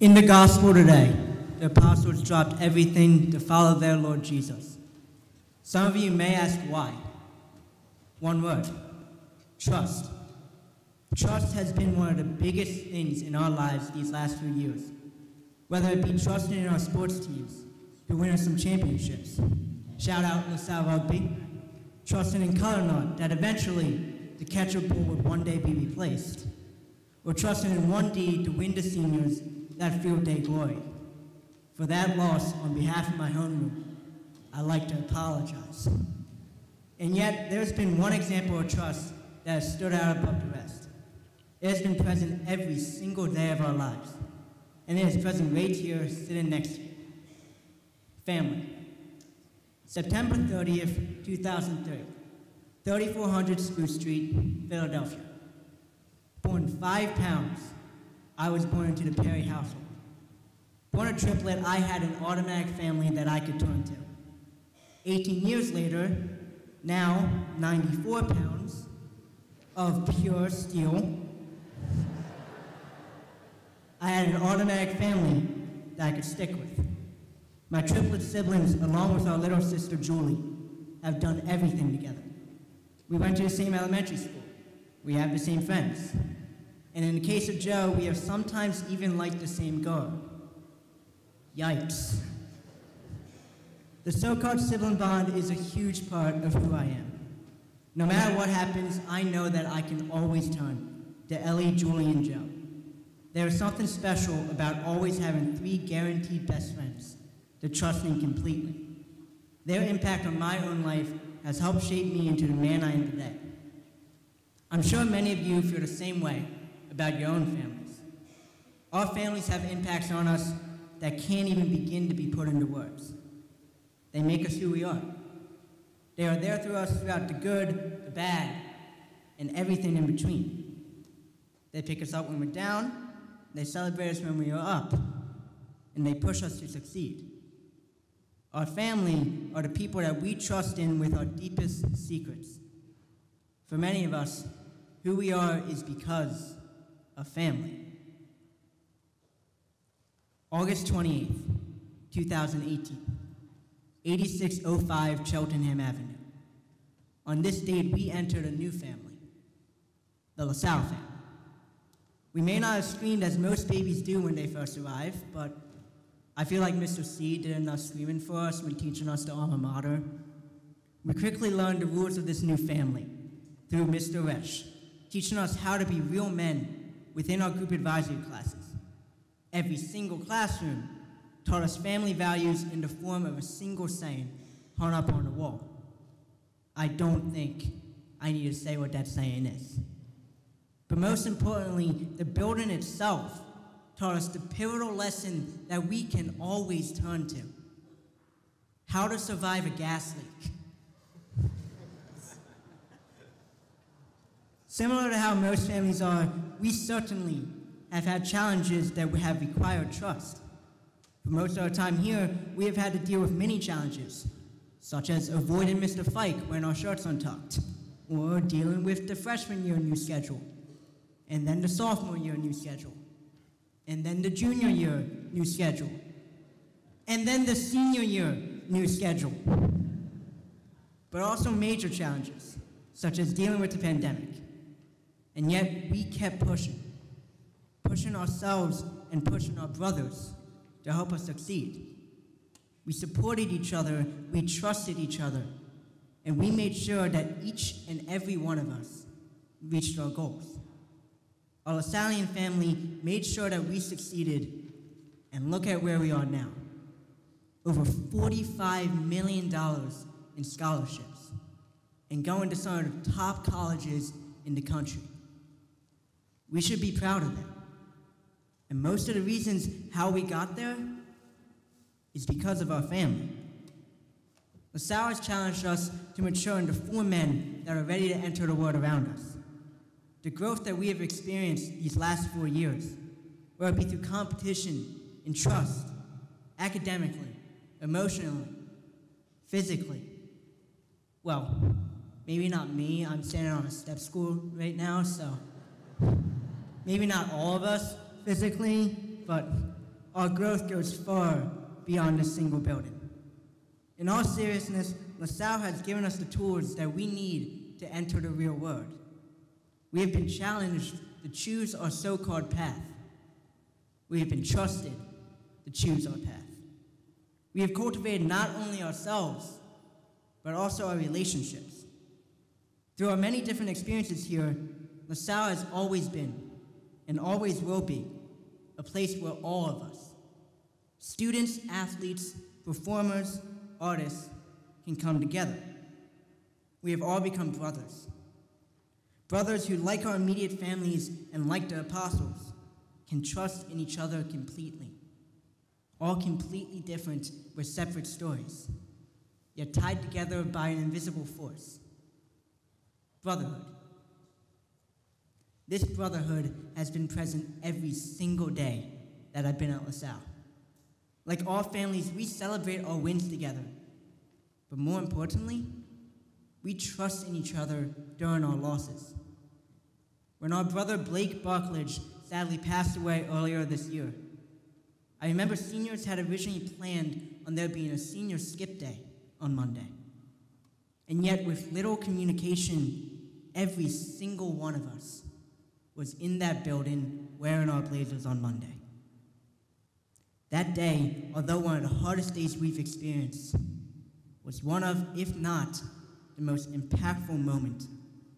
In the gospel today, the apostles dropped everything to follow their Lord Jesus. Some of you may ask why. One word: trust. Trust has been one of the biggest things in our lives these last few years. Whether it be trusting in our sports teams to win us some championships, shout out LaSalle Rugby, trusting in Cullinan that eventually the catcher ball would one day be replaced, or trusting in 1D to win the seniors that field day glory. For that loss, on behalf of my homeroom, I'd like to apologize. And yet, there's been one example of trust that has stood out above the rest. It has been present every single day of our lives, and it is present right here, sitting next to you. Family. September 30th, 2003, 3400 Spruce Street, Philadelphia. Born 5 pounds, I was born into the Perry household. Born a triplet, I had an automatic family that I could turn to. 18 years later, now 94 pounds of pure steel, I had an automatic family that I could stick with. My triplet siblings, along with our little sister Julie, have done everything together. We went to the same elementary school. We have the same friends. And in the case of Joe, we have sometimes even liked the same girl. Yikes. The so-called sibling bond is a huge part of who I am. No matter what happens, I know that I can always turn to Ellie, Julie, and Joe. There is something special about always having 3 guaranteed best friends that trust me completely. Their impact on my own life has helped shape me into the man I am today. I'm sure many of you feel the same way about your own families. Our families have impacts on us that can't even begin to be put into words. They make us who we are. They are there through us throughout the good, the bad, and everything in between. They pick us up when we're down, they celebrate us when we are up, and they push us to succeed. Our family are the people that we trust in with our deepest secrets. For many of us, who we are is because of family. August 28th, 2018, 8605 Cheltenham Avenue. On this date, we entered a new family, the LaSalle family. We may not have screamed as most babies do when they first arrive, but I feel like Mr. C did enough screaming for us when teaching us the alma mater. We quickly learned the rules of this new family through Mr. Resch, teaching us how to be real men within our group advisory classes. Every single classroom taught us family values in the form of a single saying hung up on the wall. I don't think I need to say what that saying is. But most importantly, the building itself taught us the pivotal lesson that we can always turn to: how to survive a gas leak. Similar to how most families are, we certainly have had challenges that have required trust. For most of our time here, we have had to deal with many challenges, such as avoiding Mr. Fike wearing our shirts untucked, or dealing with the freshman year new schedule, and then the sophomore year new schedule, and then the junior year new schedule, and then the senior year new schedule. But also major challenges, such as dealing with the pandemic. And yet, we kept pushing ourselves and pushing our brothers to help us succeed. We supported each other, we trusted each other, and we made sure that each and every one of us reached our goals. Our LaSallian family made sure that we succeeded, and look at where we are now. Over $45 million in scholarships, and going to some of the top colleges in the country. We should be proud of that. And most of the reasons how we got there is because of our family. LaSalle has challenged us to mature into 4 men that are ready to enter the world around us. The growth that we have experienced these last 4 years, whether it be through competition and trust, academically, emotionally, physically. Well, maybe not me, I'm standing on a step stool right now, so maybe not all of us physically, but our growth goes far beyond a single building. In all seriousness, LaSalle has given us the tools that we need to enter the real world. We have been challenged to choose our so-called path. We have been trusted to choose our path. We have cultivated not only ourselves, but also our relationships. Through our many different experiences here, LaSalle has always been, and always will be, a place where all of us, students, athletes, performers, artists, can come together. We have all become brothers. Brothers who, like our immediate families and like the apostles, can trust in each other completely. All completely different with separate stories, yet tied together by an invisible force. Brotherhood. This brotherhood has been present every single day that I've been at LaSalle. Like all families, we celebrate our wins together. But more importantly, we trust in each other during our losses. When our brother Blake Buckledge sadly passed away earlier this year, I remember seniors had originally planned on there being a senior skip day on Monday. And yet, with little communication, every single one of us was in that building wearing our blazers on Monday. That day, although one of the hardest days we've experienced, was one of, if not, the most impactful moment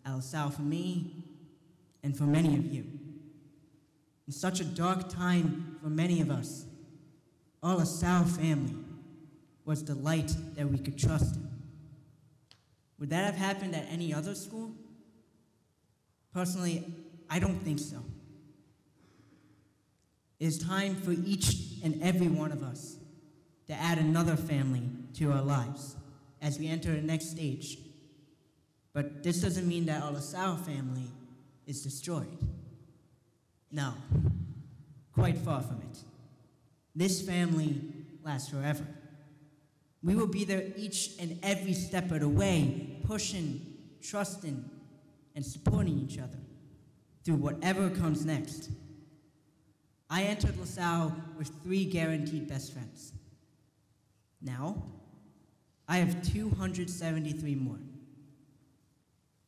at LaSalle for me and for many of you. In such a dark time for many of us, our LaSalle family was the light that we could trust in. Would that have happened at any other school? Personally, I don't think so. It is time for each and every one of us to add another family to our lives as we enter the next stage. But this doesn't mean that our LaSalle family is destroyed. No, quite far from it. This family lasts forever. We will be there each and every step of the way, pushing, trusting, and supporting each other through whatever comes next. I entered LaSalle with 3 guaranteed best friends. Now, I have 273 more.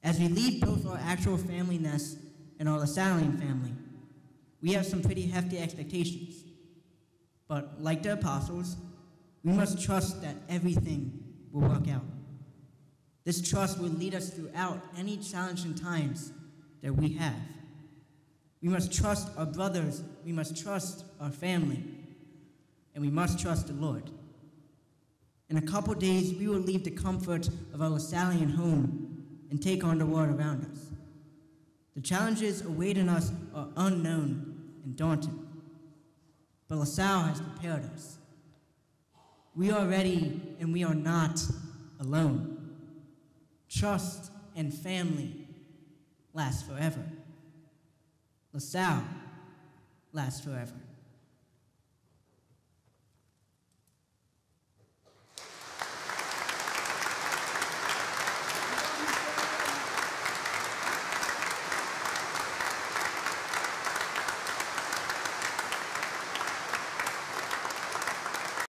As we leave both our actual family nest and our LaSallian family, we have some pretty hefty expectations. But like the apostles, we must trust that everything will work out. This trust will lead us throughout any challenging times that we have. We must trust our brothers, we must trust our family, and we must trust the Lord. In a couple days, we will leave the comfort of our LaSallian home and take on the world around us. The challenges awaiting us are unknown and daunting, but LaSalle has prepared us. We are ready, and we are not alone. Trust and family last forever. LaSalle lasts forever.